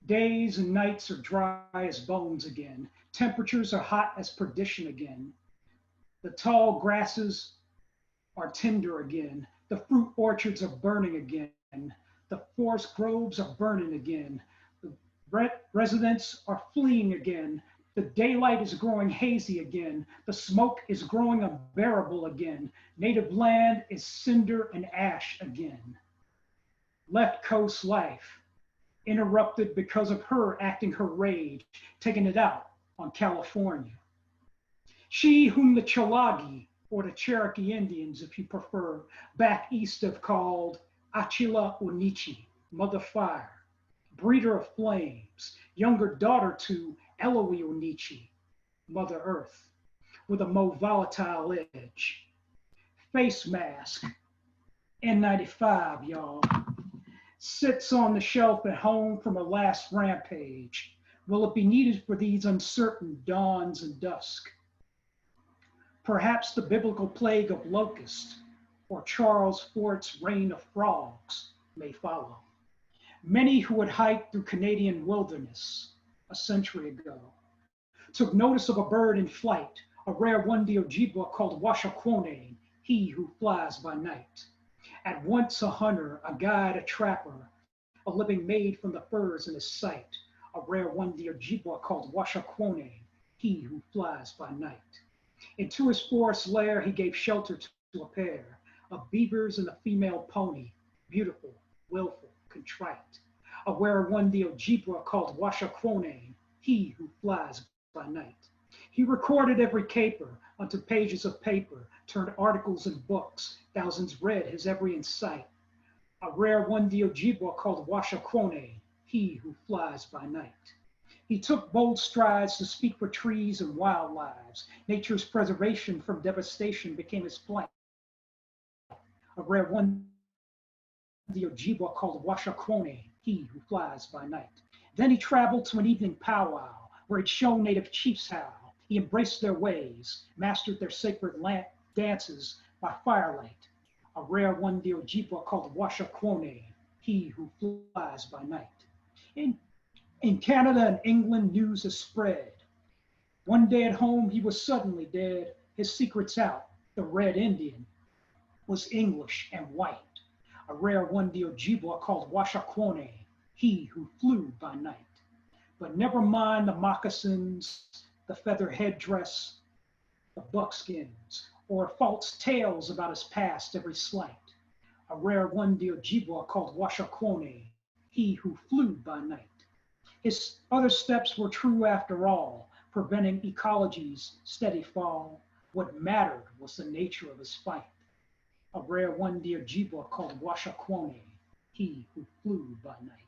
Days and nights are dry as bones again. Temperatures are hot as perdition again. The tall grasses are tender again. The fruit orchards are burning again. The forest groves are burning again. The residents are fleeing again. The daylight is growing hazy again. The smoke is growing unbearable again. Native land is cinder and ash again. Left coast life, interrupted because of her acting her rage, taking it out on California. She whom the Chalagi, or the Cherokee Indians, if you prefer, back east have called Achila Onichi, Mother Fire, breeder of flames, younger daughter to Eloise Onichi, Mother Earth, with a more volatile edge. Face mask, N95, y'all. Sits on the shelf at home from a last rampage. Will it be needed for these uncertain dawns and dusk? Perhaps the biblical plague of locusts or Charles Fort's reign of frogs may follow. Many who had hiked through Canadian wilderness a century ago took notice of a bird in flight, a rare one-day Ojibwa called Washaquone, he who flies by night. At once a hunter, a guide, a trapper, a living made from the furs in his sight, a rare one-day Ojibwa called Washaquone, he who flies by night. Into his forest lair he gave shelter to a pair of beavers and a female pony, beautiful, willful, contrite. A rare one-day Ojibwa called Washaquone, he who flies by night. He recorded every caper onto pages of paper, turned articles and books, thousands read his every insight. A rare one-day Ojibwa called Washaquone, he who flies by night. He took bold strides to speak for trees and wildlives. Nature's preservation from devastation became his plight. A rare one-day Ojibwa called Washaquone, he who flies by night. Then he traveled to an evening powwow where he'd shown native chiefs how. He embraced their ways, mastered their sacred dances by firelight. A rare one-day Ojibwa called Washaquone, he who flies by night. In Canada and England, news has spread. One day at home, he was suddenly dead. His secrets out. The Red Indian was English and white. A rare one-day Ojibwa called Washaquone, he who flew by night. But never mind the moccasins, the feather headdress, the buckskins, or false tales about his past every slight. A rare one-day Ojibwa called Washaquone, he who flew by night. His other steps were true after all, preventing ecology's steady fall. What mattered was the nature of his fight. A rare one-day Ojibwa called Washaquone, he who flew by night.